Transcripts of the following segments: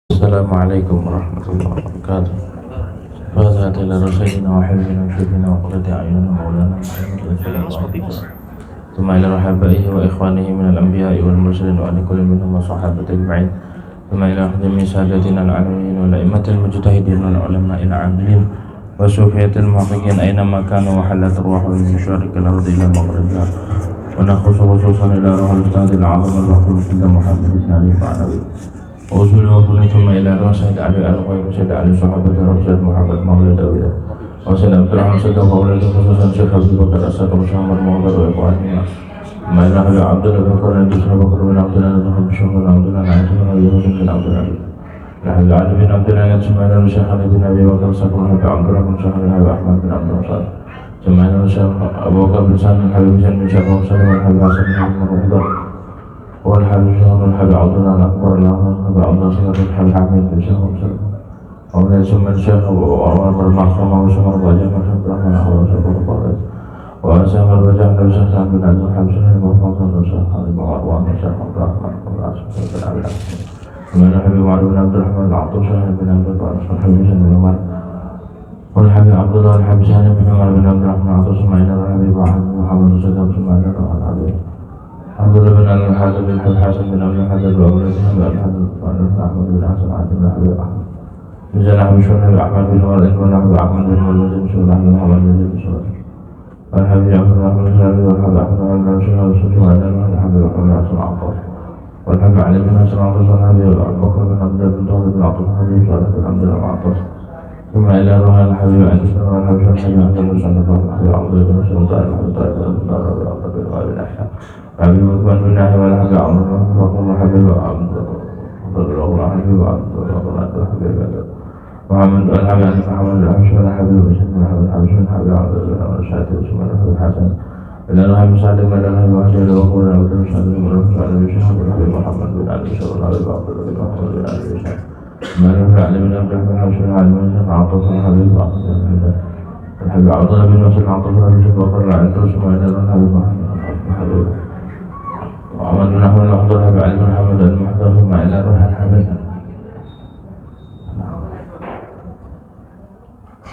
Assalamualaikum warahmatullahi wabarakatuh. Fatiha ila rasulina wa habibina wa syuhina wa qurrati a'yunina maulana Muhammadin sallallahu alaihi wasallam. Thumma ila rahabaihi wa ikhwanihi min al-anbiya'i wal mursalin wa ala kulli minhum wa sahabati ajma'in. Thumma ila khadimi sadatina al-alamin wa la'immatil mujtahidin wal ulama'il 'amilin wa sufiyatil muhaqqiqin aina ma kanu wa halat ruhul min syarqil ardi ila maghribiha. Wa nakhusu khususan ila ruhul ustadil 'azam al-waqul fil Muhammad ibn Ali Fa'alawi. وصول وصول ثم إلى رشد علي الغيب وسيد علي صحابة رشد محمد مولى داوود وسيد عبد الرحمن صدق مولى خصوصا شيخ أبي بكر أسد وشامر مولى وإخواننا ما إله إلا عبد الله بكر نديس بكر بن عبد الله بن بشر بن عبد الله عائشة بن أبي بكر بن عبد الله لحد علي بن عبد الله سمعنا الشيخ علي بن أبي بكر سكن بن عبد الله بن شهر بن أحمد بن عبد الله سمعنا الشيخ أبو بكر بن سالم بن حبيب بن شيخ وسلم بن حبيب حسن بن رمضان والحبيب شهر الحبيب عبد الله الأكبر الحبيب عبد الله صغير الحبيب حميد بن شهر وسلم ومن يسمى الشيخ وعمر المحرمة وشمر الرجاء وشمر الرحمن وشمر الفارس وأسامة الرجاء من الشيخ سعد بن عبد الحبيب شهر المحرمة وشمر الحبيب وعروان وشمر الرحمن ومن الحبيب معروف بن عبد الرحمن العطوش شهر بن عبد الفارس والحبيب شهر بن عمر والحبيب عبد الله الحبيب شهر بن عمر بن عبد الرحمن العطوش معين الحبيب محمد وسلم سمعنا الحبيب عبد الله بن أبي الحسن بن حسن بن أبي الحسن وأولادهم أبي الحسن أحمد بن حسن عبد بن حبيب أحمد نزل أحمد شهر أحمد بن ولد ونحب أحمد بن ولد شهر أحمد محمد بن شهر والحبيب عبد الرحمن الشهري والحبيب أحمد بن شهر وسلم على الحبيب أحمد بن حسن عطاس والحبيب علي بن حسن عطاس والحبيب أبو بكر بن عبد الله بن طالب بن عطاس والحبيب شهر بن عبد الله عطاس ثم إلى روح الحبيب علي بن والحبيب الحبيب عبد الله بن شهر والحبيب عبد الله بن شهر طائف بن طائف بن طائف بن عبد الله بن أحياء حبيب عثمان بن ناهي والحبيب عمر وقوم حبيب عبد الله حبيب عبد الله حبيب محمد والحبيب محمد الحبيب والحبيب وسلم الحبيب الحبيب عبد الله والشهادة وسلم الحبيب الحسن إلى الحبيب سعد بن الحبيب وحسين وقول عبد الله سعد بن الحبيب شهاب الحبيب محمد بن علي شهر الحبيب عبد الله بن محمد بن علي شهاب ما نفع علي بن عبد الرحمن حسين علي بن سعد عطف الحبيب عبد الله الحبيب عبد الله بن مسعود عطف الحبيب وقر عند رسول الله الحبيب محمد الحبيب وعمد بن أحمد الأخضر حبيب علي بن حمد المحضر ثم إلى روح الحبيب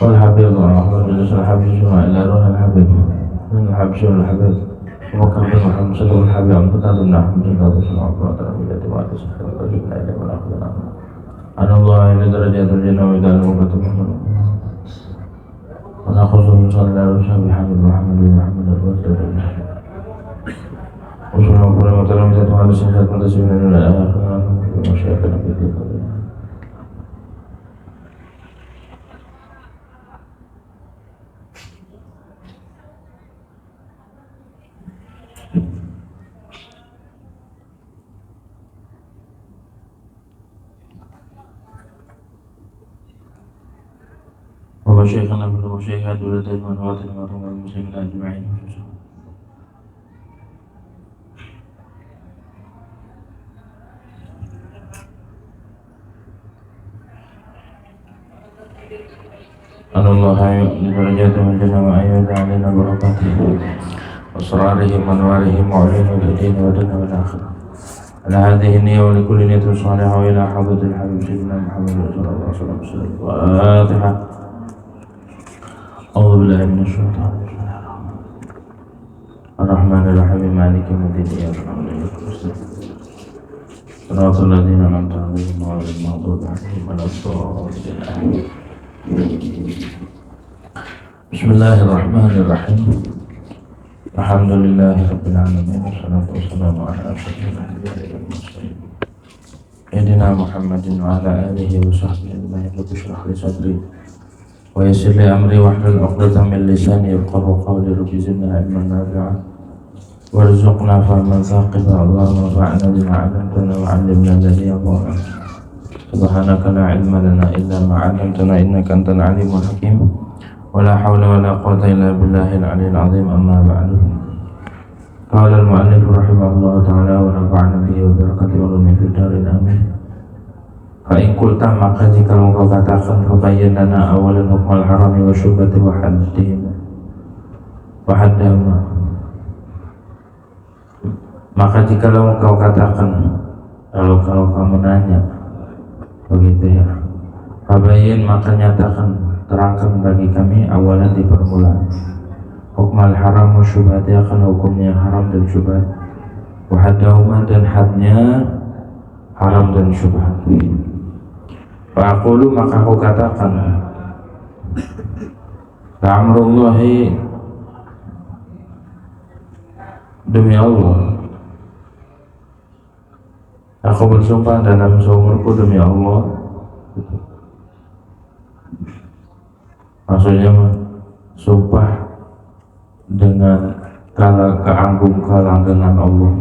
والحبيب أحمد بن يسر الحبيب ثم إلى روح الحبيب من الحبيب شهر الحبيب وبكر بن محمد صدق الحبيب عبد الله بن أحمد بن عبد الله بن عبد الله بن عبد الله بن عبد الله أن الله إلى درجات الجنة وإلى الوقت ونأخذ من صلى الله عليه وسلم بحمد محمد بن محمد الرسول وصلى الله عليه وسلم على سيدنا مدسين إلى آخر وشيخنا في الدين وشيخنا في الوشيخات ولديه من واتن ورمى المسلمين أجمعين أن الله لدرجاته من جنة وأيد علينا بركاته وأسراره وأنواره وعلومه في الدين والدنيا والآخرة على هذه النية ولكل نية صالحة وإلى حضرة الحبيب سيدنا محمد صلى الله عليه وسلم الفاتحة. أعوذ بالله من الشيطان الرحمن الرحيم مالك يوم الدين إياك نعبد وإياك نستعين صراط الذين أنعمت عليهم غير المغضوب عليهم ولا الضالين. بسم الله الرحمن الرحيم. الحمد لله رب العالمين والصلاة والسلام على أشرف الأنبياء والمرسلين سيدنا محمد وعلى آله وصحبه أجمعين. رب اشرح لي صدري ويسر لي أمري واحلل عقدة من لساني يفقهوا قولي. رب زدنا علما نافعا وارزقنا فهما ثاقبا. اللهم انفعنا بما علمتنا وعلمنا الذي ينفعنا. سبحانك لا علم لنا إلا ما علمتنا إنك أنت العليم الحكيم. ولا حول ولا قوة إلا بالله العلي العظيم. أما بعد. قال المؤلف رحمه الله تعالى ونفعنا به وبركاته ولم في الدار آمين. Fa'in kulta maka jika engkau katakan fabayyan lana awalan hukmal harami wa syubhati wa haddahuma. Maka jika engkau katakan, kalau kamu nanya begitu ya. Fabayin, maka nyatakan, terangkan bagi kami awalan di permulaan hukmal haram wa syubhat, akan hukumnya haram dan syubhat, wa haddahuma, dan hadnya haram dan syubhat. Fa aqulu, maka aku katakan, la'amrullahi, demi Allah, aku bersumpah dalam seumurku demi Allah. Maksudnya sumpah dengan keanggungan Allah.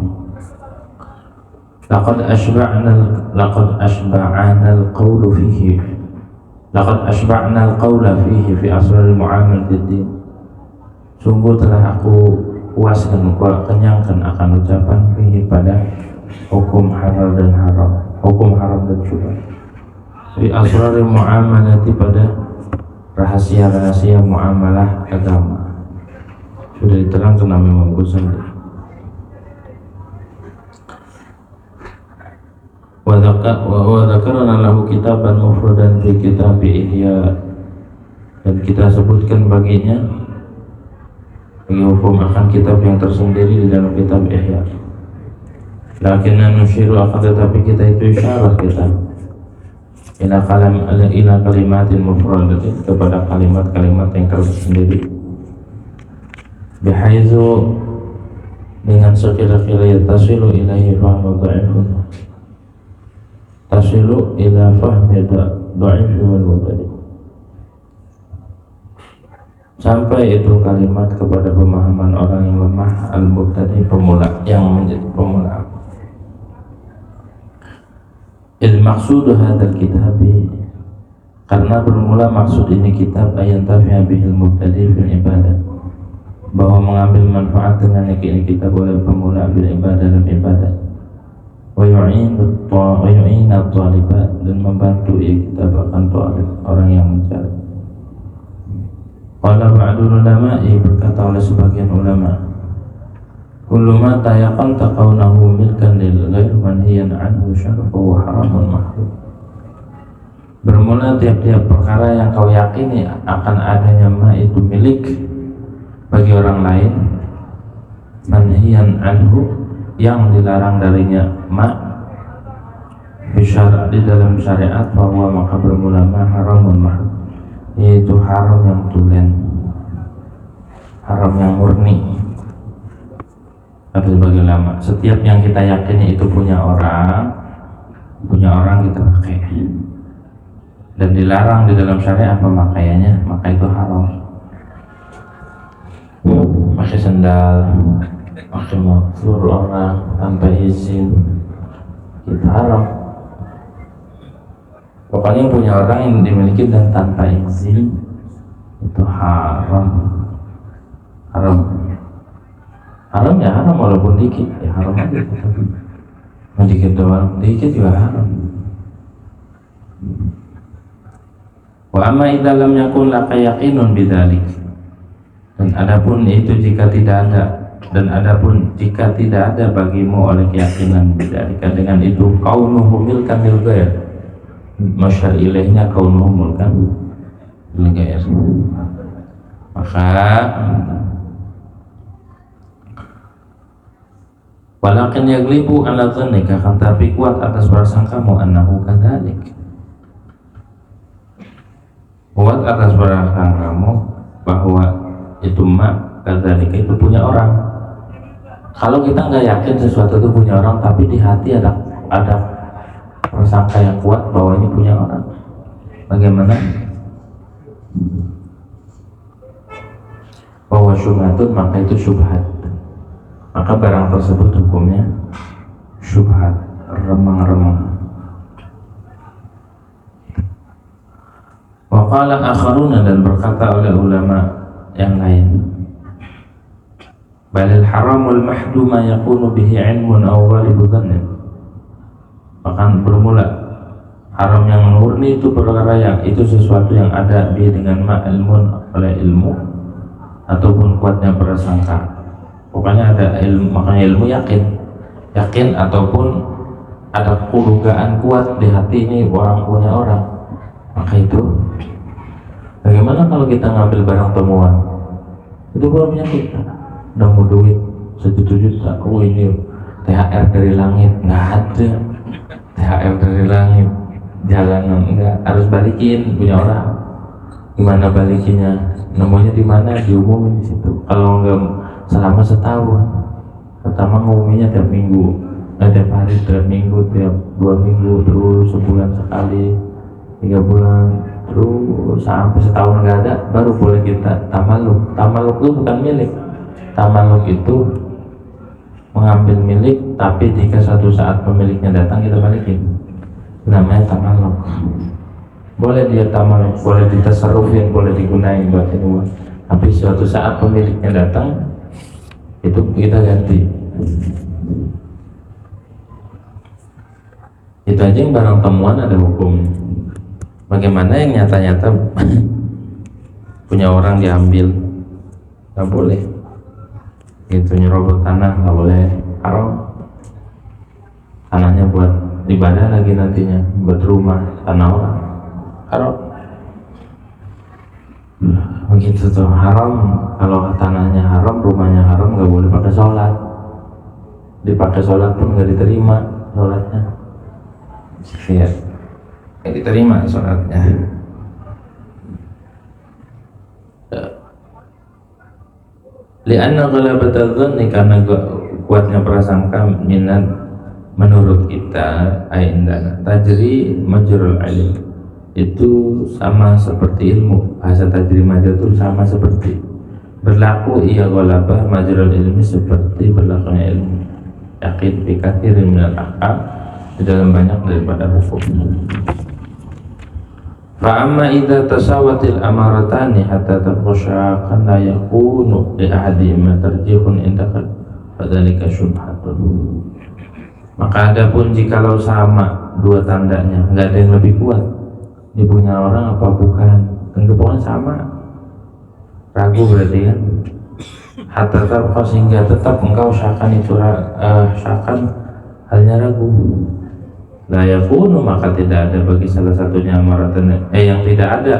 Laqad ashba'na al-qawla fihi fi asrar mu'amalatil din. Sungguh telah aku puaskan, kenyangkan akan ucapan fihi pada hukum halal dan haram, hukum haram dan syubhat. Fi asrar mu'amalati, pada rahasia-rahasia muamalah agama. Sudah diterangkan oleh Imam Ghazali. Wa dzakarna lahu kitaban mufradan fi kitab Ihya, dan kita sebutkan baginya bagi hukum akan kitab yang tersendiri di dalam kitab Ihya. Lakinna nushiru, akan tetapi kita itu isyarat kita ila kalimatin mufradatin, kepada kalimat-kalimat yang tersendiri, bihaizu, dengan sekira-kira ya tasilu ilaihi fahmu dha'ifun, tasilu ila fahmi dha'ifi wal mubtadi, sampai itu kalimat kepada pemahaman orang yang lemah, al-mubtadi, pemula, yang menjadi pemula. Il-maqsudu hadal kitabi, karena bermula maksud ini kitab, ayan tafi'a bihil mubtadi fil ibadah, bahwa mengambil manfaat dengan ini kitab oleh pemula bil ibadah, dalam ibadah, wa yu'ina talibat, dan membantu kitab akan talib, orang yang mencari. Qala ba'dul ulama'i, berkata oleh sebagian ulama, kullu ma tayaqanta qawnahu milkan lil ghair manhiyan anhu syarfa wa haramun mahrum. Bermula tiap-tiap perkara yang kau yakini akan adanya ma itu milik bagi orang lain, manhiyan anhu, yang dilarang darinya ma, bisyara, di dalam syariat, bahwa maka bermula ma haramun mahrum, yaitu haram yang tulen, haram yang murni. Kata sebagai ulama, setiap yang kita yakini itu punya orang kita pakai, dan dilarang di dalam syariat pemakaiannya, maka itu haram. Pakai sendal, pakai motor orang tanpa izin, itu haram. Pokoknya yang punya orang yang dimiliki dan tanpa izin, itu haram. Haram ya haram, walaupun dikit ya haram aja. Dikit doang, dikit juga haram. Wa amma idza lam yakun laka yaqinun bidzalik, dan adapun itu jika tidak ada, dan adapun jika tidak ada bagimu oleh keyakinan bidzalika, dengan itu kaunuhu milkan lil ghair, masyar ilaihnya kaunuhu milkan lil ghair, maka walakin yaglibu ala dhannika, akan tapi kuat atas prasangkamu, annahu kadzalik, kuat atas prasangkamu bahwa itu ma kadzalika, itu punya orang. Kalau kita nggak yakin sesuatu itu punya orang, tapi di hati ada prasangka yang kuat bahwa ini punya orang, bagaimana? Bahwa syubhatun, maka itu syubhat, maka barang tersebut hukumnya syubhat, remang-remang. Wa qala akharuna, dan berkata oleh ulama yang lain, balil haramul mahdu ma yakunu bihi ilmun aw ghalibu dhannin, bahkan bermula haram yang murni itu perkara yang itu sesuatu yang ada bi dengan ma ilmun, oleh ilmu ataupun kuatnya prasangka. Pokoknya ada ilmu, makanya ilmu yakin ataupun ada dugaan kuat di hati ini orang punya orang, maka itu bagaimana kalau kita ngambil barang temuan itu bukan punya kita, udah mau duit 1 juta, oh ini THR dari langit, nggak ada THR dari langit, jalanan enggak, harus balikin punya orang. Gimana balikinnya? Nemunya di mana? Diumumin di situ. Kalau enggak selama setahun, pertama ngumuminnya tiap minggu, tiap hari, tiap minggu, tiap 2 minggu, terus sebulan sekali, 3 bulan, terus sampai setahun nggak ada, baru boleh kita tamaluk. Tamaluk itu bukan milik. Tamaluk itu mengambil milik, tapi jika suatu saat pemiliknya datang kita balikin. Namanya tamaluk. Boleh dia tamaluk, boleh ditasarrufin, boleh digunain buat uang. Tapi suatu saat pemiliknya datang, itu kita ganti. Itu aja yang barang temuan ada hukum. Bagaimana yang nyata-nyata punya orang diambil, nggak boleh. Itu nyerobot tanah nggak boleh, haram. Tanahnya buat ibadah lagi nantinya, buat rumah, tanah orang, haram. Begitu tuh, haram. Kalau tanahnya haram, rumahnya haram, nggak boleh pakai sholat. Dipakai sholat pun nggak diterima sholatnya. Iya, nggak diterima sholatnya. Lianna ghalabatal dhanni, karena kuatnya prasangka, minat menurut kita, aindana tajri majrul ilm, itu sama seperti ilmu. Bahasa tajri majrul itu sama seperti berlaku, ia ghalabah majrul ilmi, seperti berlakunya ilmu. Yakin bi katsirin minal ahkam, di dalam banyak daripada hukum. Fa amma idza tasawatil amaratani hatta taqsha kan la yakunu li ahadihima tarjihun indaka, fadzalika syubhatun. Maka adapun jikalau sama dua tandanya, enggak ada yang lebih kuat, dia punya orang apa bukan, pokoknya sama, ragu berarti kan. Hatta tarqa, sehingga tetap engkau syakan itu syakan halnya ragu. La yakunu, maka tidak ada bagi salah satunya amaratan, yang tidak ada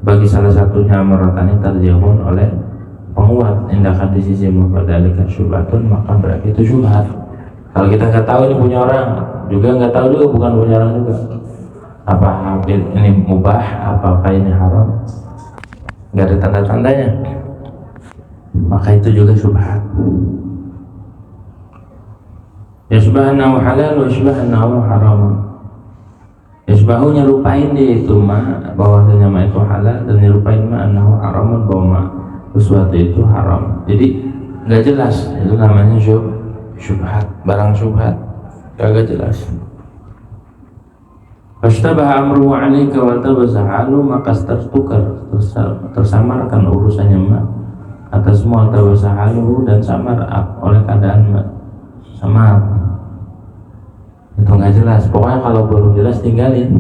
bagi salah satunya amaratan tarjihun oleh penguat, tindakan di sisi mufadalika syubhatun, maka berarti itu syubhat. Kalau kita nggak tahu ini punya orang, juga nggak tahu juga bukan punya orang juga, apa ini mubah, apakah ini haram, nggak ada tanda-tandanya, maka itu juga syubhat. Yasbahannahu halal wa yasbahannahu haram. Yasbahu, nyerupain dia itu ma, bahwasanya ma itu halal, dan nyerupain ma annahu haramun, bahwa sesuatu itu haram. Jadi nggak jelas, itu namanya syubhat, barang syubhat, kagak jelas. Fastabaha amruhu 'alaika wa tabasa halu, maka tersamarkan urusannya ma atas semua, tabasa haluhu, dan samar oleh keadaan ma, samar. Itu nggak jelas. Pokoknya kalau belum jelas tinggalin.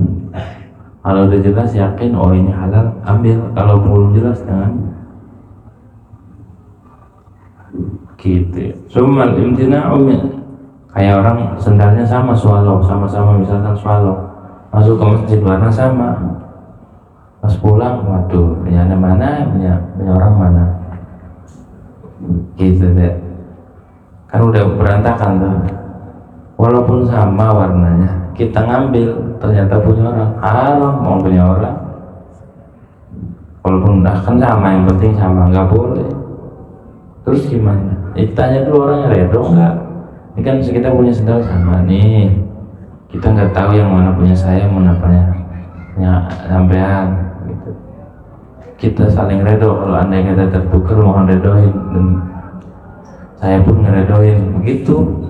Kalau udah jelas yakin, oh ini halal, ambil. Kalau belum jelas jangan. Gitu. Summal imtina'u, kayak orang sendalnya sama swallow, sama-sama misalkan swallow, masuk ke masjid warna sama, pas pulang, waduh, punya mana, punya orang mana, gitu deh. Kan udah berantakan tuh. Walaupun sama warnanya, kita ngambil, ternyata punya orang, haram. Mau punya orang, walaupun udah kan sama, yang penting sama, nggak boleh. Terus gimana? Tanya dulu orangnya, redo nggak? Ini kan kita punya sendal sama nih, kita nggak tahu yang mana punya saya, mana punya sampean, gitu. Kita saling redo. Kalau andai kita tertukar, mohon redoin, dan saya pun ngeredoin, begitu.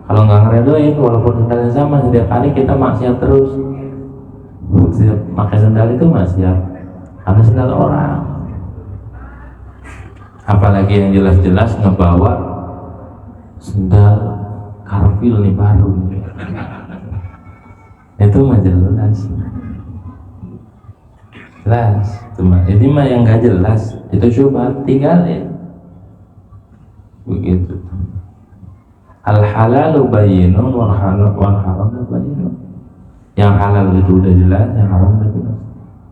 Kalau nggak ngeredoin, walaupun sendalnya sama, setiap kali kita maksiat terus. Setiap pakai sendal itu maksiat, karena sendal orang. Apalagi yang jelas-jelas ngebawa sendal karfil nih baru nih. Itu mah jelas. Cuma ini mah yang nggak jelas, itu coba tinggalin. Begitu. Al halalu bayyinun wal haram bayyinun. Yang halal itu udah jelas, yang haram udah jelas.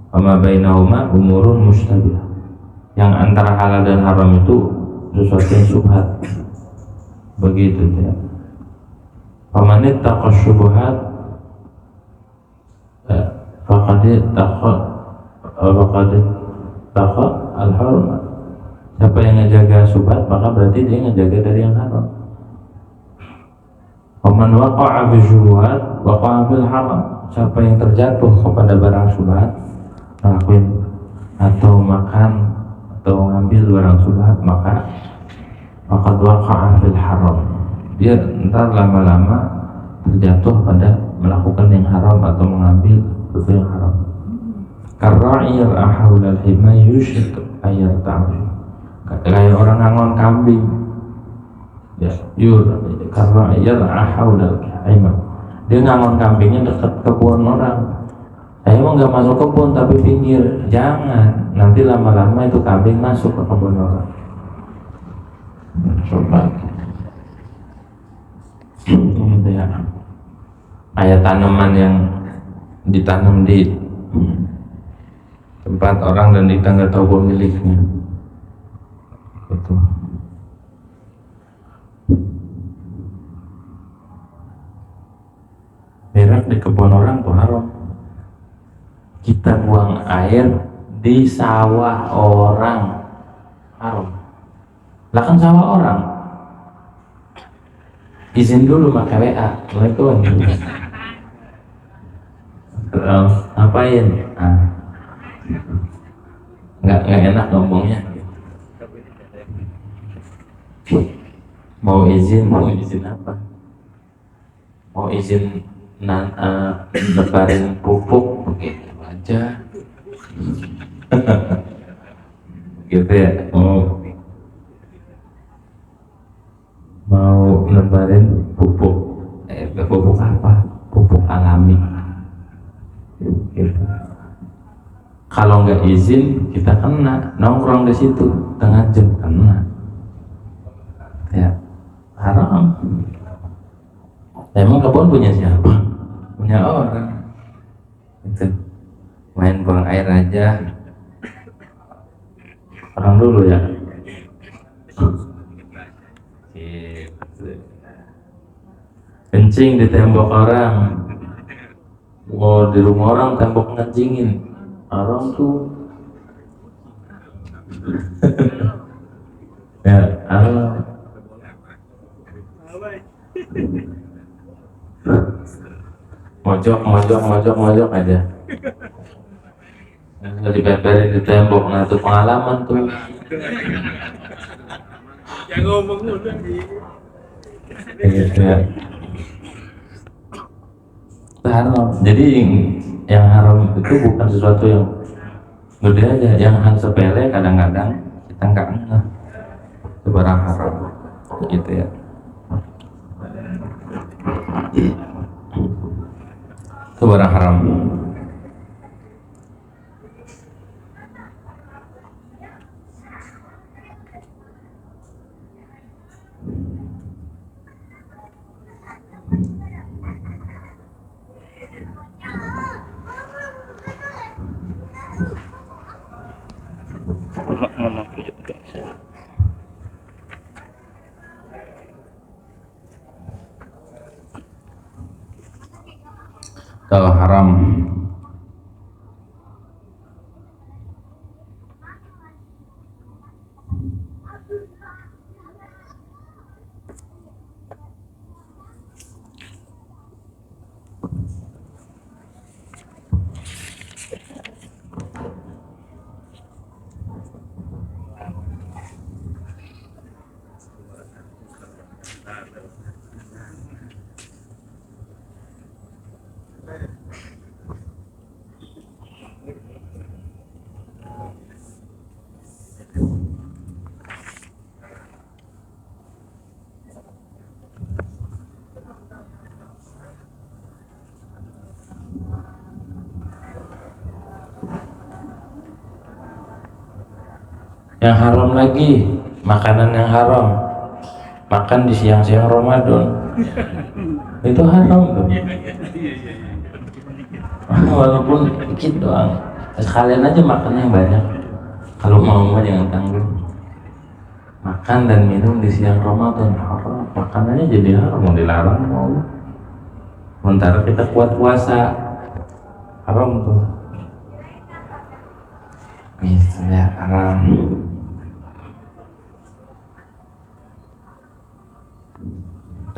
Wa ma bainahuma umurun mustabihah. Yang antara halal dan haram itu sesuatu yang syubhat. Begitu ya. Faman ittaqa syubhat faqad taqa al-haram. Siapa yang ngejaga syubhat maka berarti dia ngejaga dari yang haram. Faman waqa'a fi syubhat waqa'a fil haram. Siapa yang terjatuh kepada barang syubhat, ngelakuin atau makan atau ngambil barang syubhat, maka faqad waqa'a fil haram. Dia entar lama-lama terjatuh pada melakukan yang haram atau mengambil sesuatu yang haram. Karra'ir ahawlal hima yushik ayat ta'fi. Kayak orang ngangon kambing ya, karra'ir ahawlal hima. Dia ngangon kambingnya dekat kebun orang. Saya emang gak masuk kebun tapi pinggir. Jangan, nanti lama-lama itu kambing masuk ke kebun orang. Coba gitu ya. Kayak tanaman yang ditanam di tempat orang dan kita nggak tahu pemiliknya. Itu. Berak di kebun orang tuh haram. Kita buang air di sawah orang haram. Lah kan sawah orang. Izin dulu pakai WA. Assalamualaikum. Ngapain? Nggak enak ngomongnya. Mau izin apa? Mau izin lebarin pupuk begitu aja. Gitu ya. Mau lebarin pupuk. Pupuk apa? Pupuk alami. Gitu. Kalau nggak izin kita kena, nongkrong di situ tengah jam kena, ya haram. Emang kebun punya siapa? Punya orang. Itu main buang air aja. Orang dulu ya. Kencing di tembok orang. Mau di rumah orang tembok ngencingin, orang tuh ya Allah. Mojok aja. Nggak dibeberin di tembok, nah itu pengalaman tuh. Yang ngomong udah gitu ya. Haram. Jadi yang haram itu bukan sesuatu yang gede aja, yang hal sepele kadang-kadang kita nggak ngeh itu barang haram, gitu ya. Itu barang haram. Kalau haram yang haram lagi, makanan yang haram makan di siang-siang Ramadan itu haram tuh. Walaupun dikit doang, sekalian aja makan yang banyak. Kalau mau mah jangan tanggung. Makan dan minum di siang Ramadan haram, makanannya jadi haram, mau dilarang mau. Sementara kita kuat puasa, haram tuh. Misalnya haram.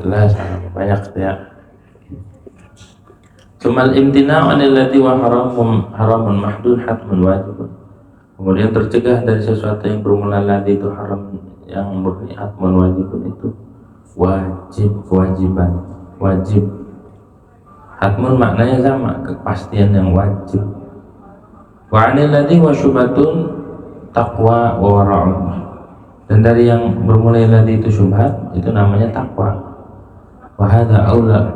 Jelas banyak ya. Cumal imtina'u 'anil ladzi wa haramun mahdud hatmun wajib. Kemudian tercegah dari sesuatu yang bermula ladzi itu haram, yang murni hatmun wajibun itu wajib, kewajiban, wajib. Hatmun maknanya sama, kepastian yang wajib. Wa 'anil ladzi wa syubhatun taqwa wa wara'un. Dan dari yang bermula ladzi itu syubhat, itu namanya takwa. Wa hadza aula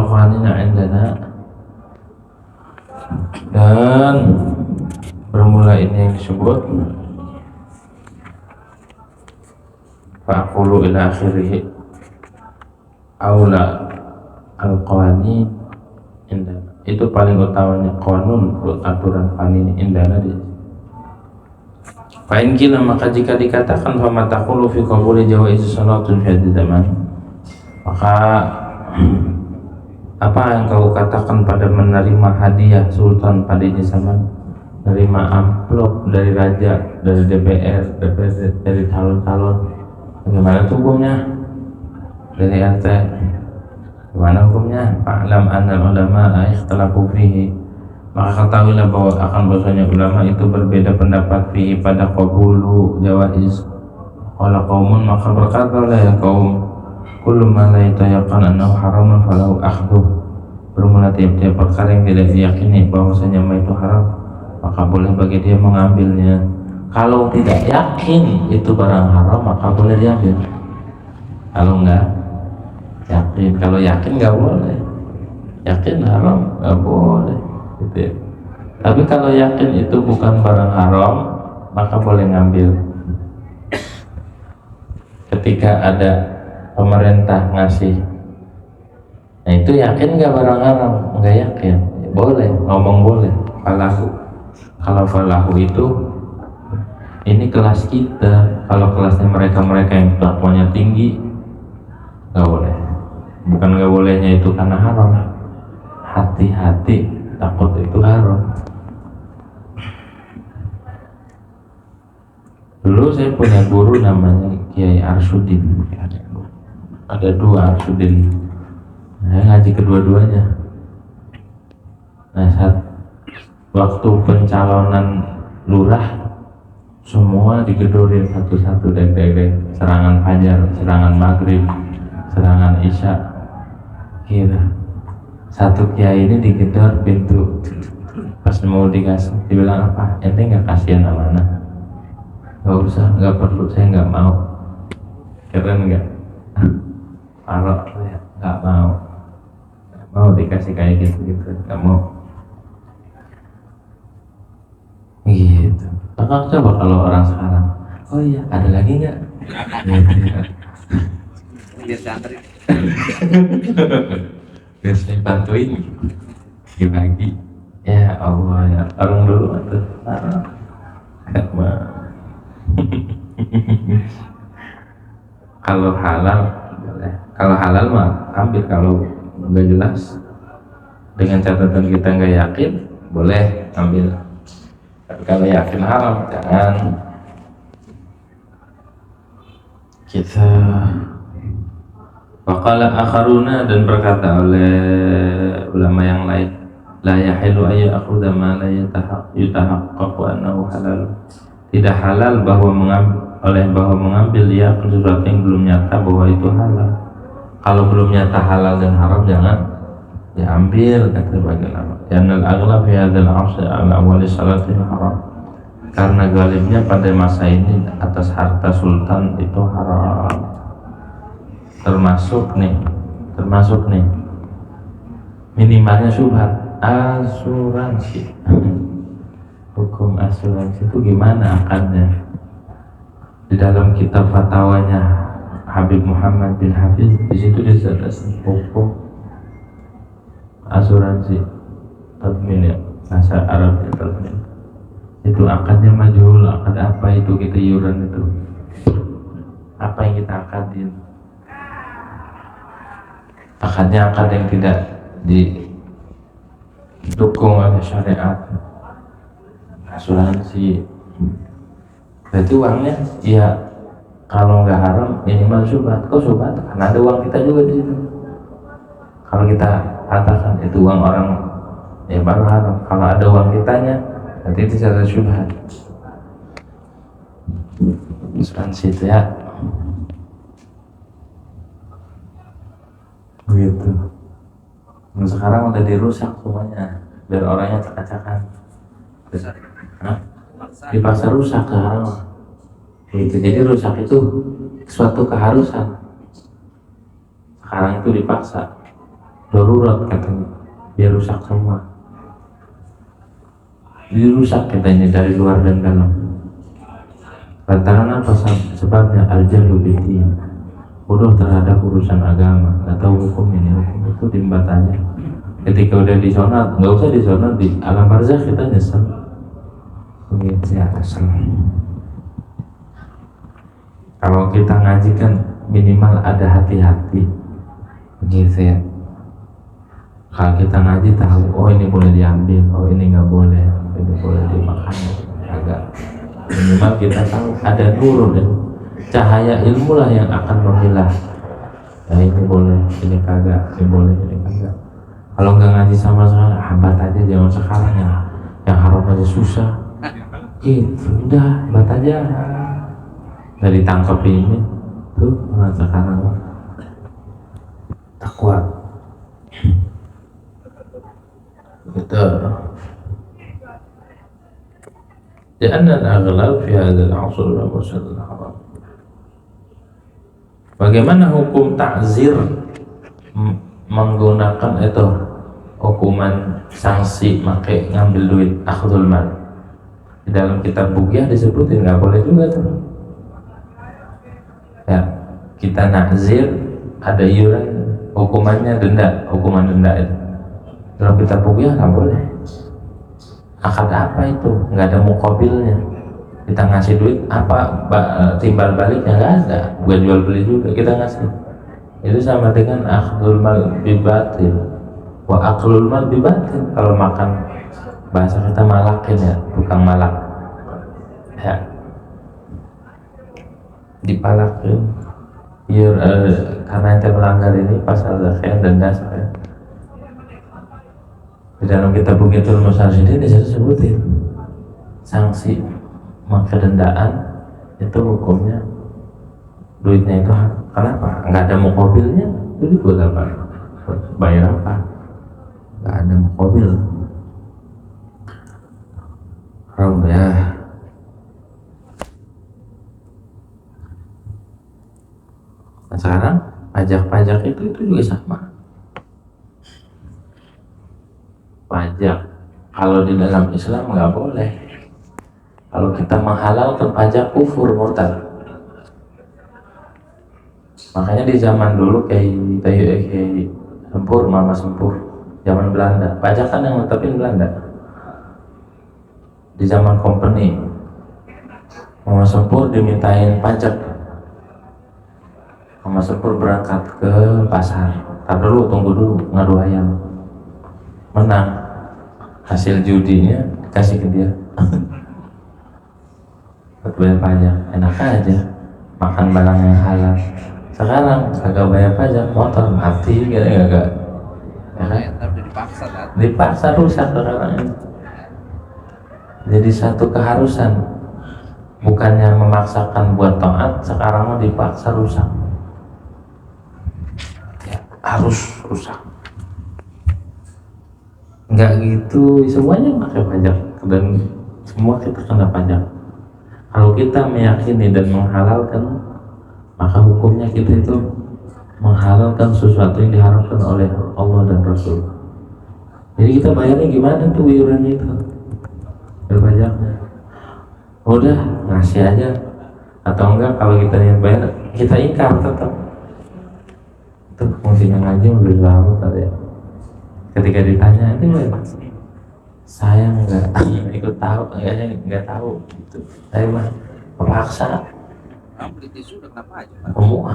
qanina indana. Dan bermula ini yang disebut fa'qulu ila akhirih aula al-qawanin indana. Itu paling utamanya qanun, aturan paling indana di. Fa in kila, maka jika dikatakan fa mataqulu fi qabuli jawaiz salatun fi hadhihi zaman, maka apa yang kau katakan pada menerima hadiah sultan pada ini zaman, menerima amplop dari raja, dari DPR, dari calon-calon, bagaimana hukumnya? Dari RT, bagaimana hukumnya? Fa'lam anna ulama ikhtalafu fihi, maka ketahuilah bahwa akan bahwasanya ulama itu berbeda pendapat fihi pada qabulu jawaiz. Qala qaumun, maka berkatalah ya kaum, kullu ma la yatayaqqan annahu haramun falahu akhdhu. Bermula tiap-tiap perkara yang tidak diyakini bahwasanya itu haram, maka boleh bagi dia mengambilnya. Kalau tidak yakin itu barang haram, maka boleh diambil. Kalau enggak yakin, kalau yakin enggak boleh. Yakin haram enggak boleh gitu ya. Tapi kalau yakin itu bukan barang haram, maka boleh ngambil. Ketika ada pemerintah ngasih, nah itu yakin nggak barang haram? Nggak yakin, boleh ngomong, boleh falahu. Kalau falahu itu ini kelas kita. Kalau kelasnya mereka yang takwanya tinggi, nggak boleh. Bukan nggak bolehnya itu karena haram, hati-hati takut itu haram. Dulu saya punya guru namanya Kiai Arsudin, ada dua Arsudin. Saya ngaji kedua-duanya. Nah, saat waktu pencalonan lurah, semua digedorin satu-satu, deg-deg, serangan fajar, serangan maghrib, serangan isya. Kira satu kiai ini digedor pintu, pas mau dikasih, dibilang apa? Ente nggak kasihan amanah? Nggak usah, nggak perlu, saya nggak mau. Keren nggak? Kalau saya nggak mau dikasih kayak gitu, nggak mau. Gitu. Maka coba kalau orang sekarang, oh iya, ada lagi nggak? Biar santri. Biar saya bantuin, dibagi. Ya Allah ya, orang dulu itu nggak mau. Kalau halal boleh, kalau halal mah ambil, kalau nggak jelas dengan catatan kita nggak yakin boleh ambil. Tapi kalau yakin haram jangan. Kita waqala akharuna, dan berkata oleh ulama yang lain, la yahilu ay ya'khudha ma la yatahaqqaqu annahu halal. Tidak halal bahwa mengambil ya sesuatu yang belum nyata bahwa itu halal. Kalau belum nyata halal dan haram jangan diambil, kata bagian ulama. Yanal aghlab fi hadzal 'asr ala awwal salatil haram. Karena galibnya pada masa ini atas harta sultan itu haram. Termasuk nih minimalnya syubhat, asuransi. Hukum asuransi itu gimana akannya? Di dalam kitab fatwanya Habib Muhammad bin Hafiz, di situ dijelaskan hukum asuransi tadmin, ya bahasa Arabnya tadmin. Itu akadnya majhul, akad apa itu kita iuran itu? Apa yang kita akadin? Akadnya akad yang tidak didukung oleh syariat. Asuransi berarti uangnya ya kalau nggak haram minimal syubhat. Kok syubhat? Karena ada uang kita juga di situ. Kalau kita katakan itu uang orang ya baru haram. Kalau ada uang kitanya berarti itu secara syubhat. Asuransi itu ya begitu. Nah, sekarang udah dirusak semuanya biar orangnya cekak-cekan. Dipaksa rusak sekarang gitu. Jadi rusak itu suatu keharusan. Sekarang itu dipaksa darurat katanya biar rusak semua. Dirusak katanya dari luar dan dalam. Lantaran apa sebabnya? Al-jahlu bid-din, bodoh terhadap urusan agama, nggak tahu hukum ini, hukum itu diembat aja. Ketika udah di zona, nggak usah di zona, di alam barzakh kita nyesel. Begitu ya, asal. Kalau kita ngaji kan minimal ada hati-hati, begitu ya. Kalau kita ngaji tahu, oh ini boleh diambil, oh ini nggak boleh, ini boleh dimakan, agak minimal kita tahu ada nur dan cahaya ilmu lah yang akan memilah. Nah ini boleh, ini kagak, ini boleh, ini kagak. Kalau nggak ngaji sama sekali, hambat aja zaman sekarang yang haram aja susah. Gitu, udah hambat aja. Nggak ditangkap ini, tuh sekarang takwa. Gitu. Karena al-aghlal fi hadzal 'asr wa mursal haram. Bagaimana hukum takzir menggunakan itu hukuman sanksi pakai ngambil duit akhdul mal? Di dalam kitab Bughiyah disebutin nggak boleh juga tuh. Ya, kita nakzir ada iuran, hukumannya denda, hukuman denda itu. Dalam kitab Bughiyah nggak boleh. Akad apa itu? Nggak ada muqabilnya. Kita ngasih duit apa timbal baliknya nggak ada, bukan jual beli juga, kita ngasih. Itu sama dengan akhdul mal bibatil wa aklul mal bibatil. Kalau makan bahasa kita malakin ya, tukang malak ya, dipalakin ya, karena ente melanggar ini pasal zakat denda saya. Di dalam kitab Bughatul Mustarsyidin disebutin sanksi maka dendaan itu hukumnya duitnya itu kenapa? Nggak ada muqabilnya, itu buat apa? Bayar apa? Nggak ada muqabil. Haram ya. Nah sekarang pajak-pajak itu juga sama. Pajak kalau di dalam Islam nggak boleh. Kalau kita menghalalkan pajak, kufur, murtad. Makanya di zaman dulu kayak Sempur, Mama Sempur, zaman Belanda, pajak kan yang netepin Belanda. Di zaman company, Mama Sempur dimintain pajak. Mama Sempur berangkat ke pasar. Tar dulu, tunggu dulu, ngadu ayam. Menang, hasil judinya kasih ke dia. Buat bayar pajak, enak aja makan barang yang halal. Sekarang kagak bayar pajak, motor mati gak ya kan? Dipaksa rusak sekarang ini. Jadi satu keharusan, bukannya memaksakan buat taat, sekarang mau dipaksa rusak ya, harus rusak. Enggak gitu, semuanya pakai pajak dan semua kita kena pajak. Kalau kita meyakini dan menghalalkan, maka hukumnya kita itu menghalalkan sesuatu yang diharamkan oleh Allah dan Rasul. Jadi kita bayarnya gimana tuh iuran itu? Berpajaknya. Udah ngasih aja. atau enggak kalau kita niat bayar kita ingkar tetap. Itu fungsinya ngaji memberi sahabat tadi ya. Ketika ditanya itu saya enggak ikut tahu, enggak tahu gitu. Saya mah terpaksa. Beli tisu udah kenapa aja? Semua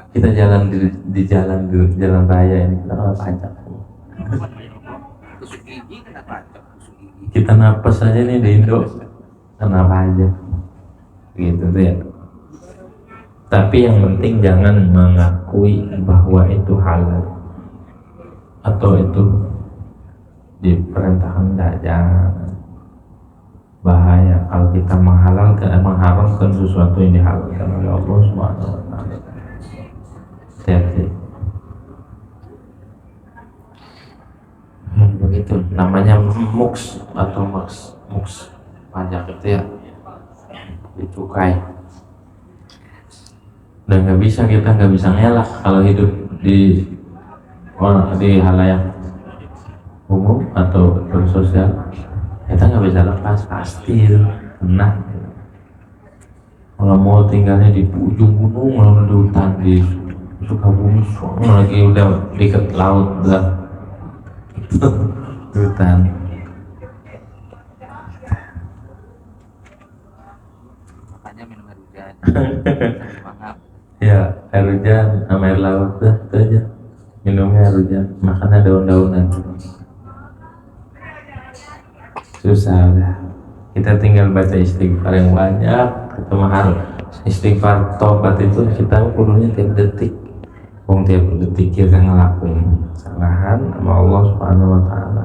kita jalan di jalan raya ini kita nggak pajak. Tusuk gigi kena pajak, tusuk gigi. Kita napas aja nih di Indo kenapa aja gitu tuh ya. Tapi yang penting jangan mengakui bahwa itu halal atau itu diperintahkan, enggak, jangan. Bahaya kalau kita mengharamkan sesuatu yang dihalalkan oleh Allah Subhanahu wa taala. Hati-hati. Begitu namanya muks atau maks pajak itu ya, dicukai. Dan kita nggak bisa ngelak kalau hidup di halayak umum atau bersosial, kita nggak bisa lepas pasti itu. Nah, kalau mau tinggalnya di ujung gunung, kalau di hutan di Sukabumi, lagi udah dekat laut udah hutan. Makanya minum air hujan. Mahal. Ya, air hujan sama air laut dah, itu aja. Minumnya air hujan, makannya daun-daunan. Susah lah. Kita tinggal baca istighfar yang banyak, ketemu harus istighfar tobat itu kita kudunya tiap detik. Tiap detik kita ngelakuin kesalahan sama Allah Subhanahu wa taala.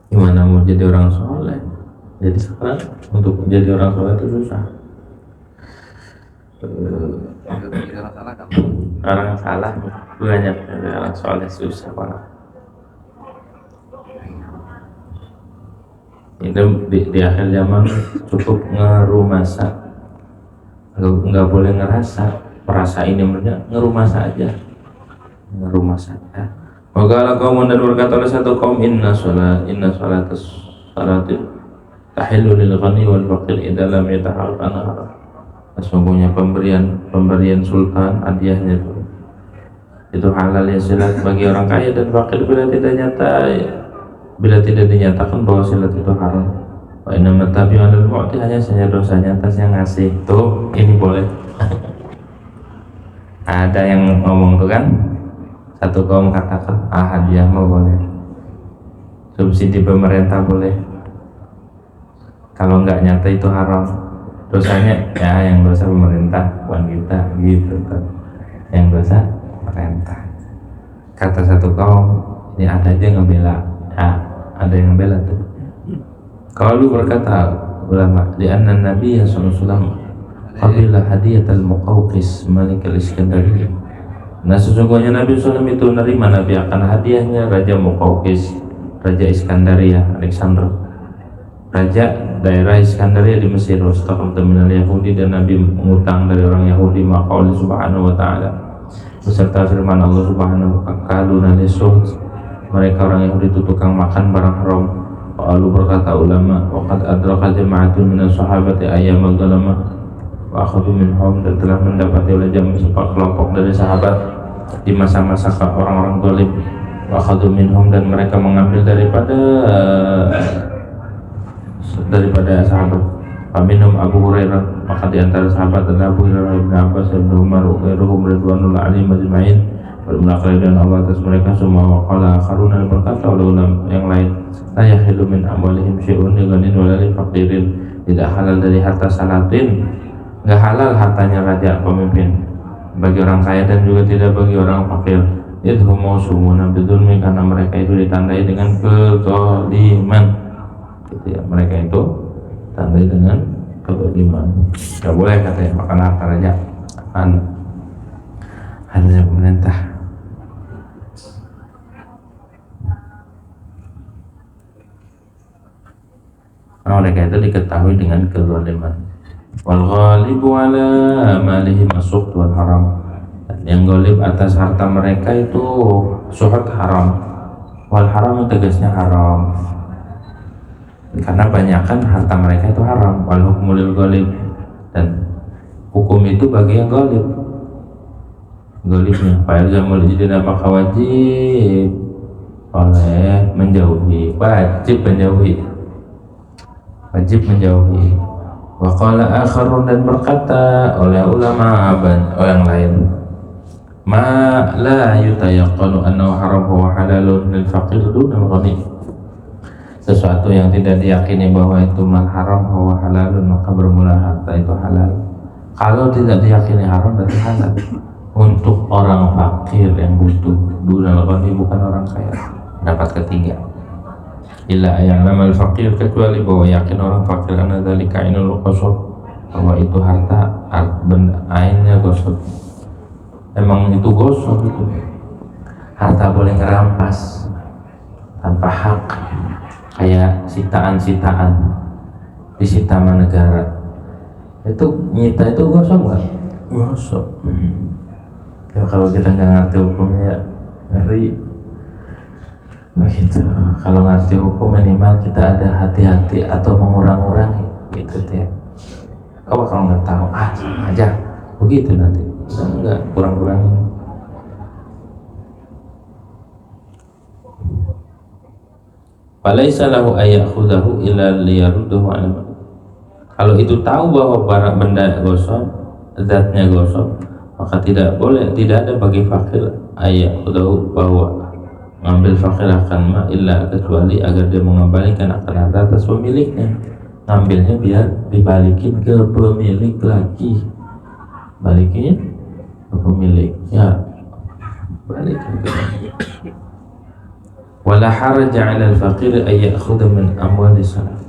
Gimana mau jadi orang soleh? Jadi sekarang untuk jadi orang soleh itu susah. Jadi orang salah kan? Orang salah banyak, orang soleh susah banget. Itu di akhir zaman cukup ngerumasa, nggak boleh merasa ini ngerumasa aja, ngerumasa aja. Wakala kaum dan berkata oleh satu kaum inna salatis tahillu lil ghani wal faqir idza lam yataharrak anha. Sesungguhnya pemberian sultan hadiahnya itu halal ya silat bagi orang kaya dan fakir bila tidak dinyatakan bahwa silat itu haram. Wa inna matabi'u 'alal mu'ti, hanya saja dosanya atasnya ngasih. Tuh ini boleh. Ada yang ngomong tuh kan, satu kaum katakan hadiah mau boleh, subsidi pemerintah boleh, kalau nggak nyata itu haram. Dosanya ya yang dosa pemerintah bukan kita gitu kan, yang dosa pemerintah. Kata satu kaum, ini ada aja ngebela, ada yang ngebela tuh. Kalau berkata ulama di anna Nabi sallallahu alaihi wasallam qabila hadiyatal Muqawqis Malik al-Iskandari. Nah sesungguhnya Nabi SAW itu menerima Nabi akan hadiahnya Raja Muqawqis, Raja Iskandaria, Alexander, Raja daerah Iskandaria di Mesir. Wastaqam minal Yahudi, dan Nabi mengutang dari orang Yahudi maka Allah Subhanahu wa taala beserta firman Allah Subhanahu wa taala mereka orang Yahudi itu tukang makan barang haram. Lalu berkata ulama, waqad adraka jama'atun minas sahabati ayyamal dhalama wa akhadhu minhum, dan telah mendapati oleh kelompok dari sahabat di masa-masa orang-orang zalim, wa akhadhu minhum, dan mereka mengambil daripada sahabat. Faminhum Abu Hurairah, maka di antara sahabat adalah Abu Hurairah, Ibnu Abbas, Ibnu Umar, ghairuhum ridwanullah alaihim ajma'in, dan Allah atas mereka semua. Waqala akharuna, berkata oleh ulama yang lain, la yahilu min amwalihim syai'un li ghanin wa la li faqirin, tidak halal dari harta salatin, nggak halal hartanya raja pemimpin bagi orang kaya dan juga tidak bagi orang fakir. Idhum mausumuna bidzulmi, karena mereka itu ditandai dengan kezaliman gitu ya, mereka itu tandai dengan kezaliman. Nggak boleh katanya makan harta raja, harta pemerintah. Mereka itu diketahui dengan kezaliman. Wal ghalibu ala malihim as-suht wal haram, dan yang ghalib atas harta mereka itu suhut haram, wal haram tegasnya haram. karena banyakkan harta mereka itu haram. Wal hukmu lil ghalib, dan hukum itu bagi yang ghalib. Ghalibnya fa ilzamul ijtina, maka wajib oleh menjauhi, wajib menjauhi, wajib menjauhi. Wa qala akharun, dan berkata oleh ulama yang lain, ma la yutayaqqanu annahu haram wa halalun lil faqir dunal ghani, sesuatu yang tidak diyakini bahwa itu mal haram wa halalun, maka bermula harta itu halal. Kalau tidak diyakini haram berarti halal untuk orang fakir yang butuh, dunal ghani, bukan orang kaya. Dapat ketiga, illa ya'lamal fakir, kecuali bahwa yakin orang fakir anna dzalika ainul qasab, bahwa itu harta benda ainnya gosok. Emang itu gosok, itu harta boleh ngerampas tanpa hak, kayak sitaan-sitaan disita sama negara, itu nyita itu gosok nggak? Gosok. Ya, kalau kita nggak ngerti hukumnya ngeri begitu. Kalau ngerti hukum minimal kita ada hati-hati atau mengurang-urangi gitu ya. Kalau nggak tahu sama aja begitu, nanti kita nggak kurang-kurangin. Falaisa lahu ayyakhudahu illa liyaruddahu ala. Kalau itu tahu bahwa barang benda gosok, zatnya gosok, maka tidak boleh, tidak ada bagi fakir ayyakhudahu, bahwa mengambil fakir akan ma illa, kecuali agar dia mengembalikan akan harta atas pemiliknya. Ngambilnya biar dibalikin ke pemilik lagi, balikin ke pemilik, ya balikin ke pemilik. Wala haraja 'alal faqir ay ya'khudha min amwali salaf,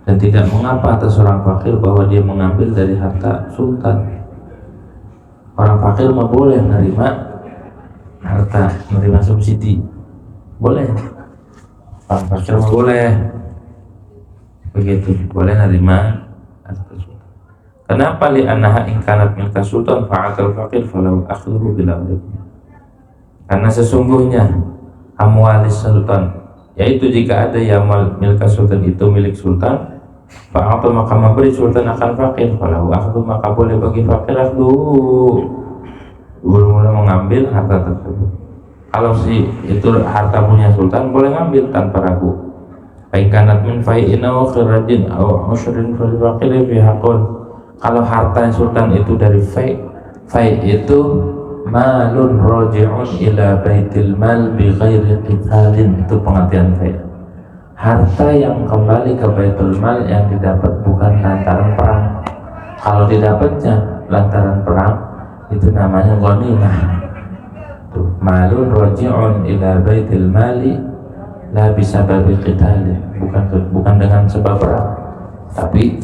dan tidak mengapa atas orang fakir bahwa dia mengambil dari harta sultan. Orang fakir mah boleh menerima harta, menerima subsidi, boleh. Orang fakir mah boleh begitu, boleh menerima harta sultan. Kenapa? Li annaha in kanat milka sultan fa'atal faqir falau akhdhuhu bila urib. Karena sesungguhnya amwalis sultan, yaitu jika ada yang milka sultan itu milik sultan, fa'atal, maka memberi sultan akan fakir, falau akhdhu, maka boleh bagi fakir akhdhu, boleh mengambil harta tersebut. Kalau si itu harta punya sultan, boleh ngambil tanpa ragu. Baik kanat min fai'in aw khirajin aw usyrin fil faqir fi haqqun. Kalau harta sultan itu dari fai itu malun raji'un ila baitil mal bi ghairi qitalin, itu pengertian fai. Harta yang kembali ke baitul mal yang didapat bukan lantaran perang. Kalau didapatnya lantaran perang, itu namanya ghanimah. Tuh, malun raji'un ila baitil mali la bisababi qitalin, bukan dengan sebab perang, tapi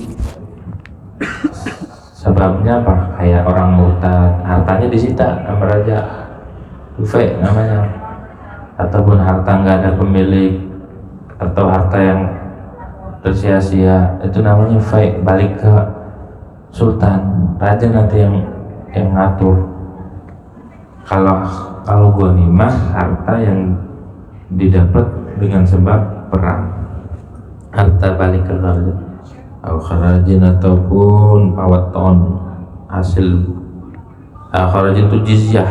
sebabnya apa? Kayak orang murtad, hartanya disita sama raja, tufe namanya, ataupun harta nggak ada pemilik, atau harta yang tersia-sia, itu namanya fai, balik ke sultan, raja nanti yang ngatur. Kalau ghanimah, harta yang didapat dengan sebab perang, harta balik ke raja, kharajin ataupun pawaton, hasil kharajin itu jizyah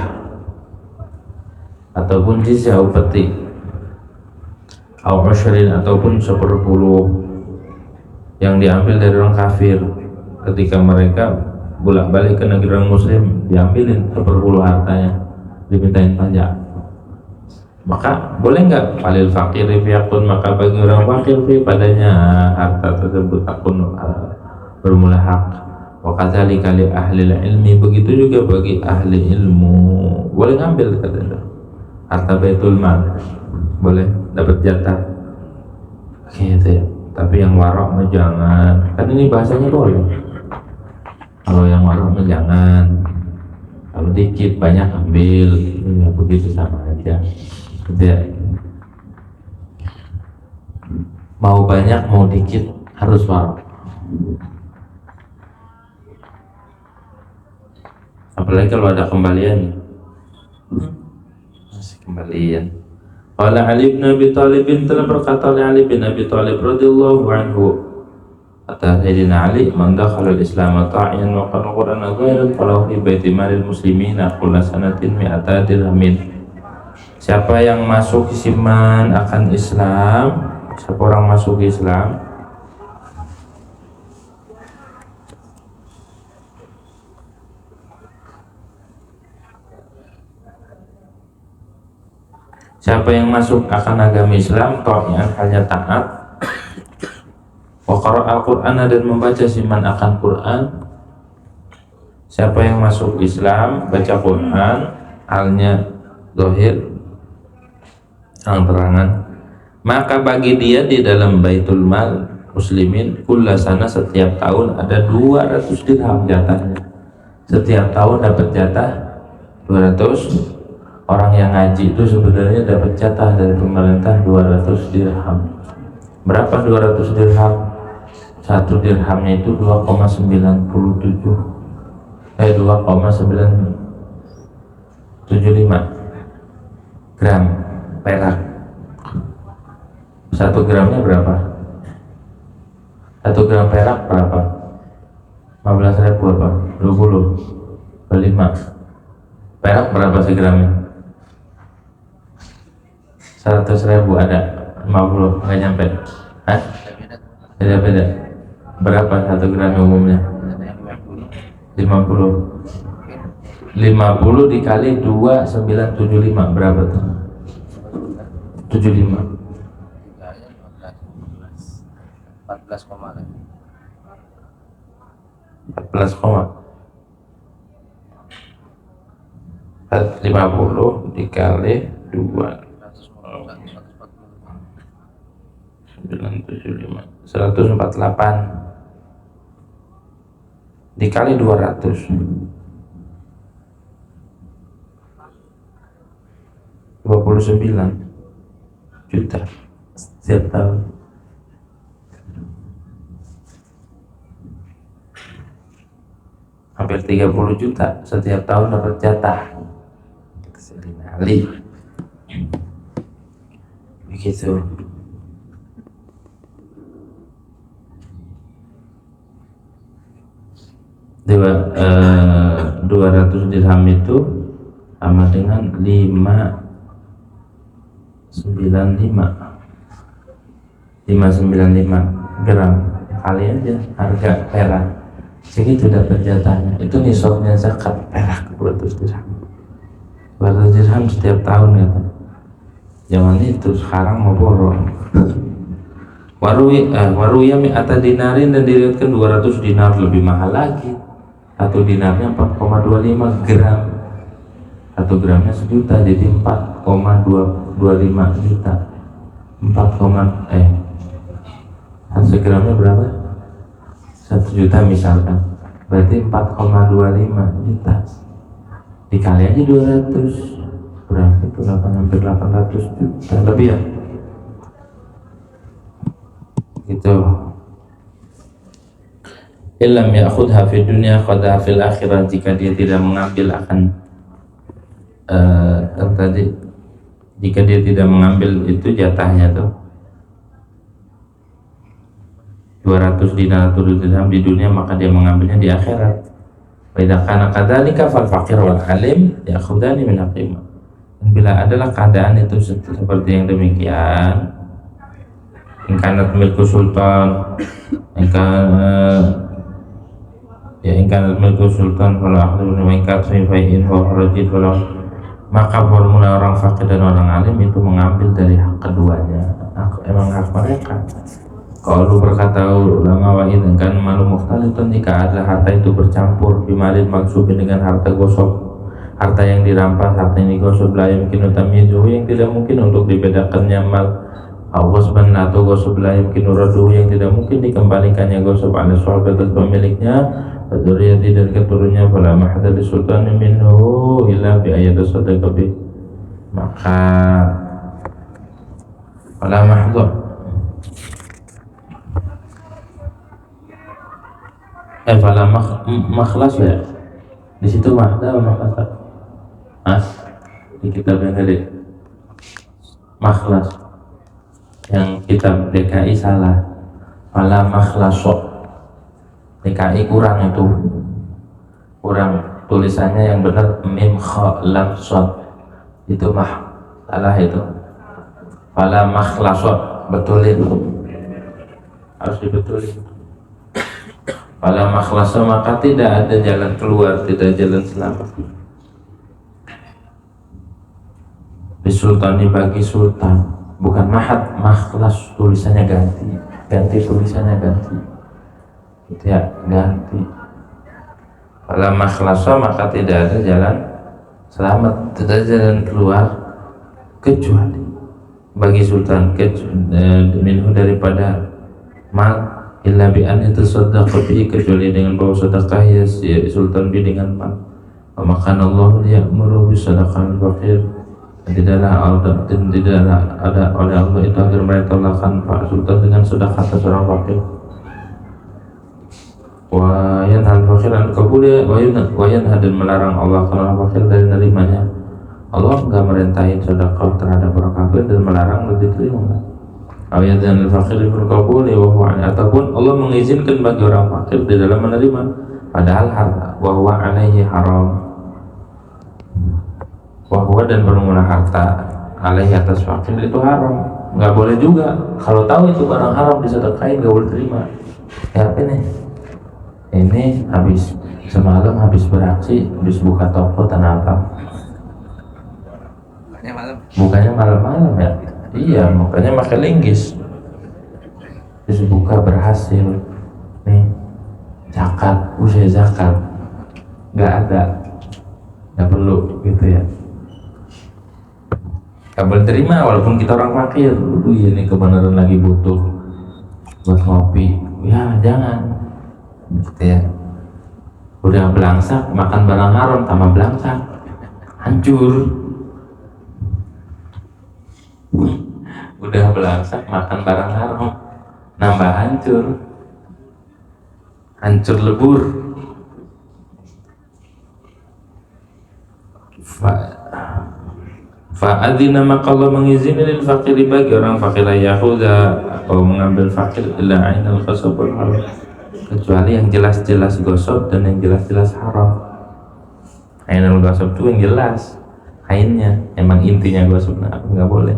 ataupun jizyah upeti, usyrin ataupun 10 yang diambil dari orang kafir ketika mereka bolak-balik ke negeri orang muslim, diambilin 10 hartanya, dimintain pajak. Maka boleh nggak? Falil fakir fiyakun, maka bagi orang fakir padanya harta tersebut akun bermula hak. Wa kadzalika li ahli ilmi, begitu juga bagi ahli ilmu, boleh ngambil katanya harta baitul mal, boleh dapat jatah gitu ya. Tapi yang warok mah jangan, kan ini bahasanya boleh. Kalau yang warok mah jangan, kalau dikit banyak ambil, ya begitu sama aja. Dia mau banyak mau dikit harus warok. Apalagi kalau ada kembalian, masih kembalian. Qala Ali bin Abi Thalib telah berkata oleh Ali bin Abi Thalib radhiyallahu anhu, kata Sayyidina Ali, man dakhala al-Islam ta'iyan wa qara Qur'ana ghairan falahu fi baiti malil muslimina kulla sanatin mi'ata dirhamin. Siapa yang masuk iman akan Islam, siapa orang masuk Islam siapa yang masuk akan agama Islam ta'ian hanya taat wa qara al-Qur'ana dan membaca siman akan Quran. Siapa yang masuk Islam baca Quran halnya zahir terang-terangan, maka bagi dia di dalam Baitul Mal muslimin kullasana setiap tahun ada 200 dirham jatahnya. Setiap tahun dapat jatah 200. Orang yang ngaji itu sebenarnya dapat jatah dari pemerintah 200 dirham. Berapa 200 dirham? Satu dirhamnya itu 2,97 gram perak. 1 gramnya berapa? 1 gram perak berapa? 15.000 apa? 20? 5? Perak berapa segramnya? 100.000 ada? 50? Nggak nyampe? Hah? Beda-beda? Berapa 1 gram umumnya? 50 dikali 2,975 berapa tuh? 75 14 koma 14 50 dikali 2 975 148 dikali 200 29 juta setiap tahun. Hampir 30 juta setiap tahun dapat jatah. Ali begitu. Dua, 200 dirham itu sama dengan 595 gram. Kali aja harga perak segitu dapat jatahnya. Itu nisabnya zakat perak 200 dirham. 200 dirham setiap tahun gitu. Zaman itu, sekarang mau borong. Waruya mi'ata dinarin dan diriwayatkan 200 dinar, lebih mahal lagi. 1 dinarnya 4,25 gram. 1 gramnya sejuta, jadi 4,25 juta. 1 gramnya berapa? 1 juta misalkan. Berarti 4,25 juta. Dikali aja 200 berapa itu? Hampir 800 juta lebih ya gitu. Illam ya'khudha fid dunya khadha fil akhirah, jika dia tidak mengambil akan jika dia tidak mengambil itu jatahnya tuh 200 dinar atau dirham di dunia, maka dia mengambilnya di akhirat. Wa idza kana kadzalika fal faqir wal alim ya'khudani min aqimah. Bila adalah keadaan itu seperti yang demikian, ingkanat milku sultan, ingkanat milku sultan kalau akhirnya meningkat fai'in wa kharajit walau, maka formula orang fakir dan orang alim itu mengambil dari hak keduanya. Emang hak mereka. Kalau berkata ulama wa'id kan malu mukhtalitun, jika ada harta itu bercampur bimalin maksubin dengan harta gosok, harta yang dirampas, harta yang digosok, la yumkinu tamyizuhu, yang tidak mungkin untuk dibedakannya mal, ghasban atau gosok, la yumkinu raduhu, yang tidak mungkin dikembalikannya gosok ala sahab atas pemiliknya, dzurriyyati dan keturunannya, fala mahda li sultani minhu illa bi ayati sadaqah bi, maka fala mahda fala makhlas ya. Di situ mahda atau makhlas? Mas, di kitab yang tadi makhlas. Yang kitab DKI salah, fala makhlaso. DKI kurang itu, kurang tulisannya. Yang benar mim kha lam shad, itu salah itu. Fala makhlaso, betulin, harus dibetulin. Fala makhlaso, maka tidak ada jalan keluar, tidak jalan selamat. Bisultani, bagi sultan, bukan mahat, makhlas, tulisannya ganti tulisannya ganti, ya ganti. Fala makhlaso, maka tidak ada jalan selamat, tidak ada jalan keluar kecuali bagi sultan minhu, daripada mal, illa bi an yatasaddaqa bihi, kecuali dengan bawa sedekah ya sultan bi dengan mal. Wa makan Allah ya'muru bis sadaqahil faqir, tidaklah ada oleh Allah itu agar merintahkan Pak Sultan dengan sedekah seorang fakir. Wa yanhal fakir an qabuli wa yanha, dan melarang Allah kalau fakir dari nerimanya. Allah enggak merintahin sedekah terhadap orang kafir dan melarang diterima. Aw yanhal fakir bil qabuli wa huwa, ataupun Allah mengizinkan bagi orang fakir di dalam menerima padahal harta wa huwa alaihi haram, wahwa, dan bermula harta alaihi, atas fakir itu haram, nggak boleh juga. Kalau tahu itu barang haram disedekahin nggak boleh terima. Ya ini habis semalam habis beraksi, habis buka toko Tanah Abang. Bukanya malam ya. Iya, makanya pakai linggis. Terus buka berhasil. Nih zakat, usia zakat nggak ada, nggak perlu gitu ya. Gak boleh terima walaupun kita orang fakir. Ini kebenaran lagi butuh buat ngopi, ya jangan gitu ya. Udah belangsak makan barang haram, tambah belangsak, hancur. Udah belangsak makan barang haram, nambah hancur lebur. Fa'adzina, maka Allah mengizinkan lil fakiri, bagi orang fakir, yahuda, atau mengambil fakir ila ainal ghasabul haram, kecuali yang jelas-jelas gosok dan yang jelas-jelas haram. Ainal ghasab itu yang jelas, ainnya emang intinya gosok, nah nggak boleh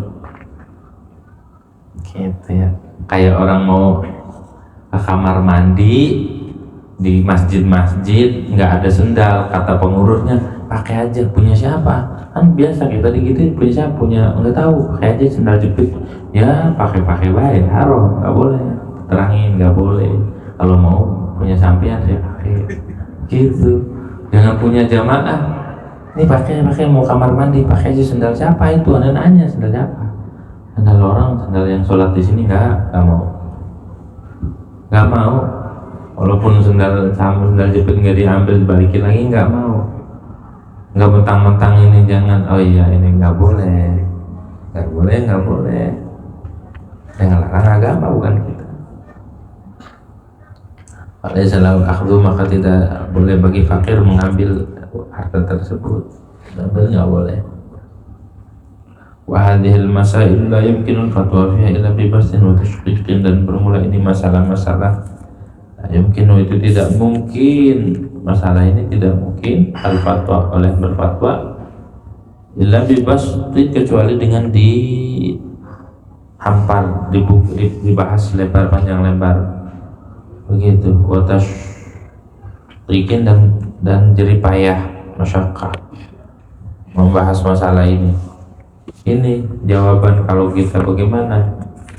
gitu ya. Kayak orang mau ke kamar mandi di masjid-masjid, nggak ada sendal, kata pengurusnya pakai aja, punya siapa? Kan biasa kita digituin, punya siapa? Punya, nggak tahu, pakai aja sendal jepit. Ya pakai baik, haram, nggak boleh. Terangin nggak boleh. Kalau mau punya sampean ya pakai gitu. Jangan punya jamaah, ini pakai mau kamar mandi, pakai aja sendal siapa itu, anak-anaknya sendal siapa? Sendal orang, sendal yang sholat di sini nggak mau. Walaupun sendal jepit nggak diambil, balikin lagi nggak mau. Nggak mentang-mentang ini jangan, oh iya ini nggak boleh. Yang larang agama, bukan kita. Oleh selalu akhdu, maka tidak boleh bagi fakir mengambil harta tersebut. Nggak boleh. Wa hadhil masail la yumkinul fatwa fiha illa bi basin wa tashqiqin, dan bermula ini masalah-masalah yumkinu, itu tidak mungkin, masalah ini tidak mungkin al-fatwa, oleh berfatwa illa bibas, kecuali dengan dihampar, dibahas lebar, panjang lebar begitu. Watas bikin dan jerih payah, masyakkah membahas masalah ini. Ini jawaban kalau kita bagaimana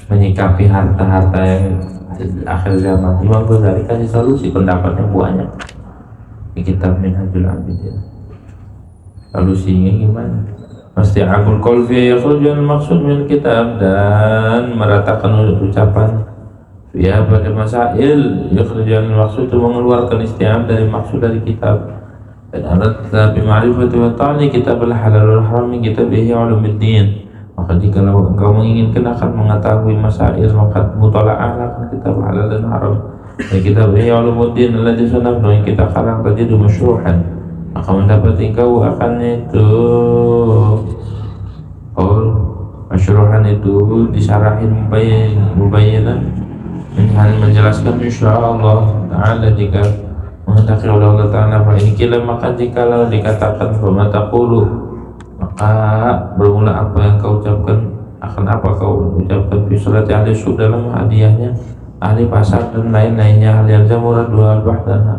menyikapi harta-harta yang akhir zaman. Imam Ghazali kasih solusi, pendapatnya banyak di kitab Minhajul Abidin. Solusinya gimana? Mesti akul qalbi yakhrujul maksud min kitab, dan meratakan ucapan ya pada masail yakhrujul maksud, itu mengeluarkan isti'ab dari maksud dari kitab. Dan aradta bi ma'rifati wa ta'ni kitab al-halal wal haram min kitab Ihya Ulumuddin, maka jika engkau menginginkan akan mengetahui masail, maka mutalaah akan kitab halal dan haram dan kitab Ihya Ulumuddin alladzi sanafna, yang kita karang tajidu masyruhan, maka mendapat engkau akan itu masyruhan Al-Quran itu disarahin mubayyinan menjelaskan insyaallah ta'ala jika menghendaki oleh Allah Ta'ala fa in kila maka jikalau dikatakan fa taqulu maka bermula apa yang kau ucapkan akan apa kau ucapkan fi surati ahli syub dalam hadiahnya ahli pasar dan lain-lainnya hal yang jamurah dua al-bahdana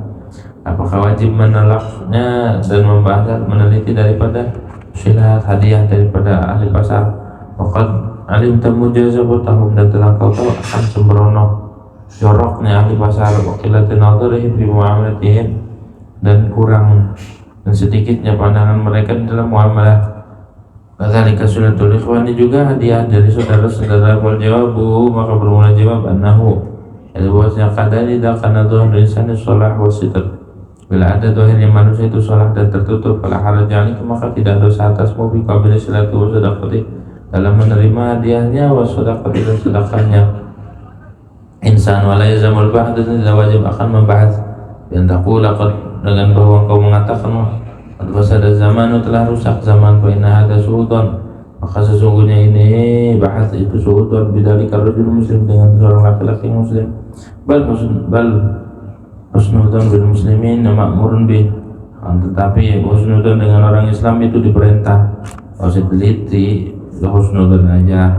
apakah wajib menelaknya dan membahas meneliti daripada silat hadiah daripada ahli pasar waqad alim tamujazabutahum dan telah kau tahu akan sembrono joroknya ahli pasar wakilatin nadharihim fi muamalatihim dan kurang dan sedikitnya pandangan mereka dalam muamalah. Kadzalika sunnatul ikhwani juga hadiah dari saudara-saudara wal jawabu maka bermula jawab annahu bahwasanya kadang tidak karena doa insani shalah wa sitr bila ada dohirnya manusia itu shalah dan tertutup fala haraj maka tidak dosa atasmu bi qabili salati wa sadaqati dalam menerima hadiahnya wa sadaqati dan sedekahnya. Insan wala yazamul bahd tidak wajib akan membahas dan taqula dengan bahwa kau mengatakan fasada zamanu telah rusak zaman fa inna hadza suudun maka sesungguhnya ini bahas itu suudun bidzalika rajul muslim dengan seorang laki-laki muslim bal husnudun bil muslimin ma'murun bih tetapi husnudun dengan orang Islam itu diperintah harus diteliti husnudun aja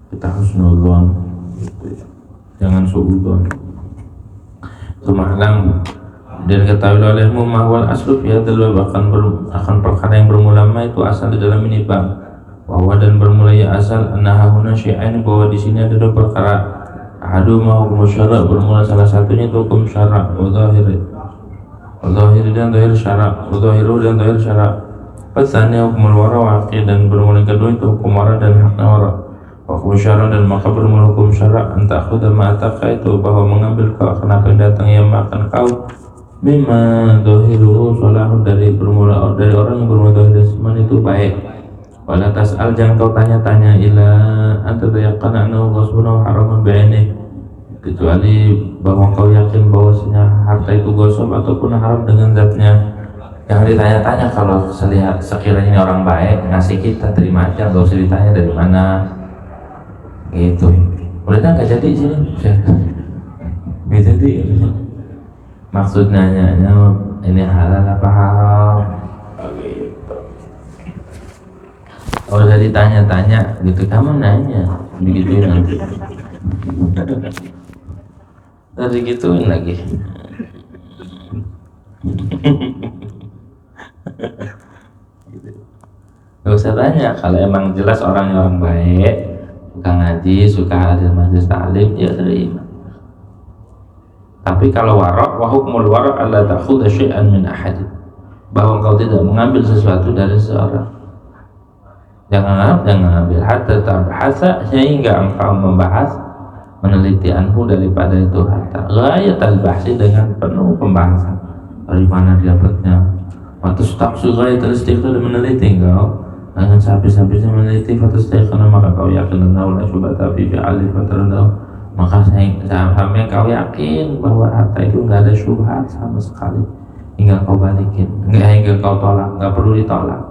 kita husnudun jangan suudun Tumahlam dan ketahui olehmu mahwal aslu fi hadzal bab akan perkara yang bermula itu asal di dalam ini bab bahwa dan bermula ya asal annahuna syai'ain bahwa di sini ada dua perkara ahadu ma hukum syara' bermula salah satunya itu hukum syara' wa zahir dan zahir syara' wa zahiru dan zahir syara' pasanya hukum wara wa aqid dan bermula kedua itu hukum wara dan hakna wara wa hukum syara' dan maka bermula hukum syara' anta akhudha ma ataka itu bahwa mengambil kau akan apa yang datang yang makan kau mimma dohiru solahu dari bermula dari orang yang bermula dohir seman itu baik wala tas'al jangan kau tanya-tanya ila anta tayaqana annahu ghasbun haramun bi'ainih kecuali bahwa kau yakin bahwasanya harta itu gosok ataupun haram dengan zatnya. Jangan ditanya-tanya kalau sekiranya ini orang baik ngasih kita terima aja gak usah ditanya dari mana gitu udah nggak jadi sini gitu sih maksudnya ini halal apa haram gitu. Kalau udah ditanya-tanya gitu kamu nanya begitu nanti dari gituin lagi gak usah tanya kalau emang jelas orangnya orang baik suka ngaji suka hadir majelis ta'lim ya terima. Tapi kalau warok, wa hukmul warok alla ta'khudha syai'an min ahad, bahwa engkau tidak mengambil sesuatu dari seorang. Jangan ambil hatta tabhasa sehingga engkau membahas meneliti anhu daripada itu harta. Ghayatul bahsi dengan penuh pembahasan. Dari mana dapatnya? Waktu taksu ghayatul istiqlal meneliti engkau dengan habis-habisnya meneliti fatastaiqana maka kau yakin annahu la syubhata fi fi'ali fataradahu. Maka sampai kau yakin bahwa harta itu nggak ada syubhat sama sekali hingga kau balikin, hingga kau tolak, nggak perlu ditolak.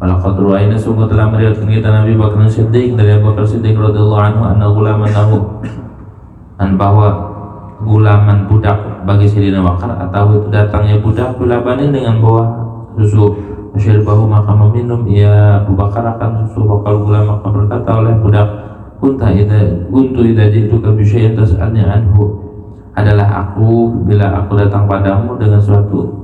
Walau qadru aina sungguh telah meriwayatkan kita Nabi Bakar Siddiq dari Abu Bakar Siddiq radhiyallahu anhu anna gulaman lahu dan bahwa gulaman budak bagi Sayyidina Bakar atau itu datangnya budak gulabanin dengan bawa susu syirbahu maka meminum ia Abu Bakar akan susu bakal gulam maka berkata oleh budak kuntu idza ji'tuka bi syai'in tas'alni anhu adalah aku bila aku datang padamu dengan suatu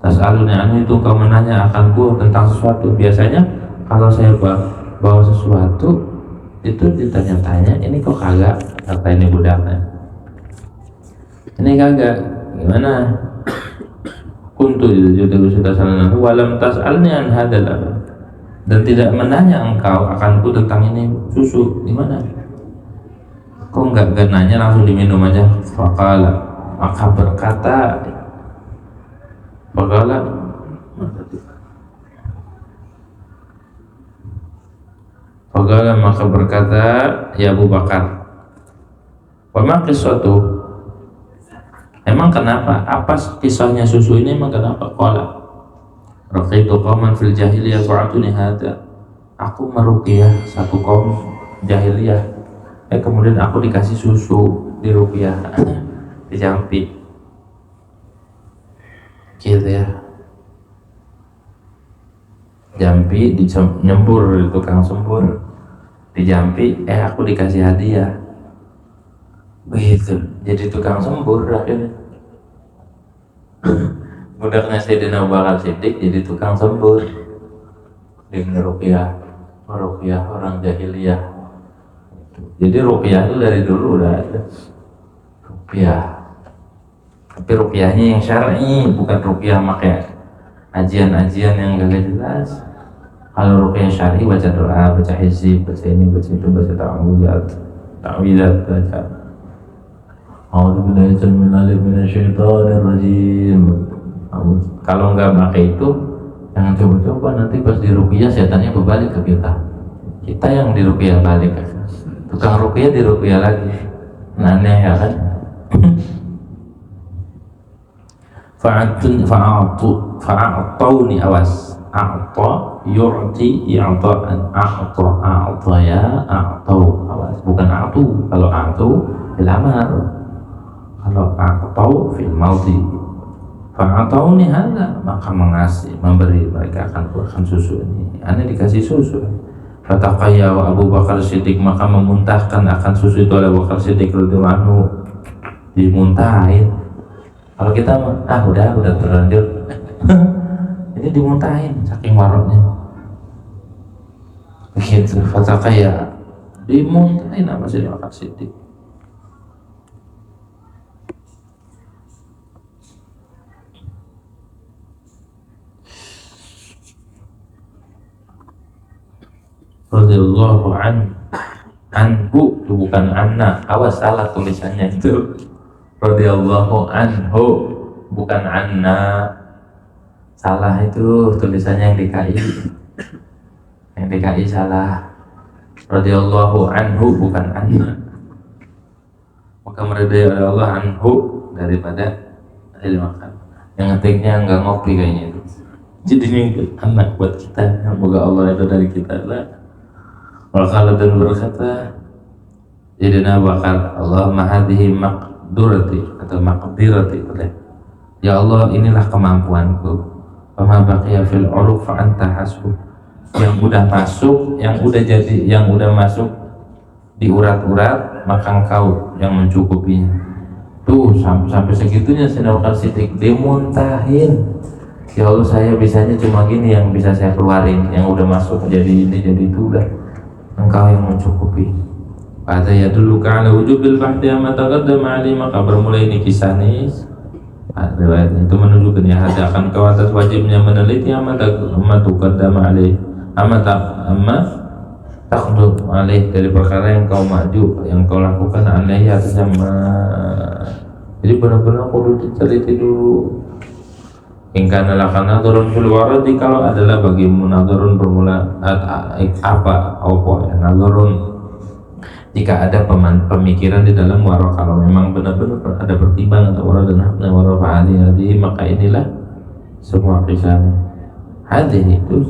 tas'aluni anhu itu kau menanya akanku tentang sesuatu. Biasanya kalau saya bawa sesuatu itu ditanya-tanya ini kok kagak kata ini budaknya ini kagak gimana kuntu idza ji'tuka tas'alni anhu walam tas'alni an hadzal dan tidak menanya engkau akanku tentang ini susu gimana kok nggak nanya langsung diminum aja. Faqala maka berkata maka berkata ya Abu Bakar wa ma qissatu emang kenapa apa kisahnya susu ini emang kenapa qala raqitu qauman fil jahiliyah fa'atuni hadza aku meruqyah satu kaum jahiliyah, kemudian aku dikasih susu di ruqyah di Jambi gitu ya. Jambi nyembur, tukang sembur di Jambi, aku dikasih hadiah begitu, jadi tukang sembur akhirnya. Budaknya Sayyidina Abu Bakar Siddiq jadi tukang sembur di ruqyah orang jahiliyah. Jadi ruqyah itu dari dulu udah ada ruqyah, tapi ruqyahnya yang syar'i, bukan ruqyah pakai ajian-ajian yang gak jelas. Kalau ruqyah syar'i baca doa, baca hizib, baca ini, baca itu, baca ta'awudzat, baca a'udzubillahi minasyaitonir minasyaitonir rajim. Kalau nggak pakai itu, jangan coba-coba, nanti pas di ruqyah setannya berbalik ke kita yang di ruqyah balik, tukang ruqyah di ruqyah lagi, aneh ya kan. Fa'atuni, awas, a'ta yu'ti i'ta'an, a'ta ya a'tau, awas, bukan a'tu. Kalau a'tu fil amar, kalau a'tau fil maudhi. Fa'atuni hadza, maka mengasih, memberi, mereka akan keluarkan susu ini. Anda dikasih susu. Fataqayya wa Abu Bakar Siddiq, maka memuntahkan akan susu itu oleh Abu Bakar Siddiq radhiyallahu anhu, dimuntahin. Kalau kita udah terlanjur ini dimuntahin saking waroknya begitu. Fataqayya, dimuntahin apa sih Abu Bakar Siddiq. Radhiyallahu anhu, itu bukan anna, awas, salah tulisannya itu. Radhiyallahu anhu bukan anna, salah itu tulisannya yang DKI salah. Radhiyallahu anhu bukan anna, maka meridai oleh Allah anhu daripada makan. Yang ngetiknya nggak ngopi kayaknya itu, jadi ini anak buat kita, semoga Allah itu dari kita lah. Wakala dan berkata Sayyidina Abu Bakar, Allahumma hadhihi maqdurati atau maqdirati, ya Allah inilah kemampuanku, fama baqiya fil uruf fa anta hasbuh, yang udah masuk, yang udah jadi, yang udah masuk di urat-urat, maka engkau yang mencukupinya. Tuh sampai segitunya Sayyidina Abu Bakar Siddiq dimuntahin. Ya Allah, saya bisanya cuma gini yang bisa saya keluarin, yang udah masuk jadi ini jadi itu, udah engkau yang mencukupi. Pada ya dulu kana wujubil bahdi amma taqaddama ali, maka bermulai ini kisah nih riwayat itu menunjukkan ya hati akan kau atas wajibnya meneliti amma taqaddama ali, amma taqaddam ali, dari perkara yang kau maju, yang kau lakukan alaihi atasnya. Jadi benar-benar perlu diteliti dulu. Hingga nalakana turun fil waradi, kalau adalah bagimu nadurun bermula apa nadurun, jika ada pemikiran di dalam warok, kalau memang benar-benar ada pertimbangan atau warok dan haknya warok hadi, maka inilah semua kisahnya. Hadi itu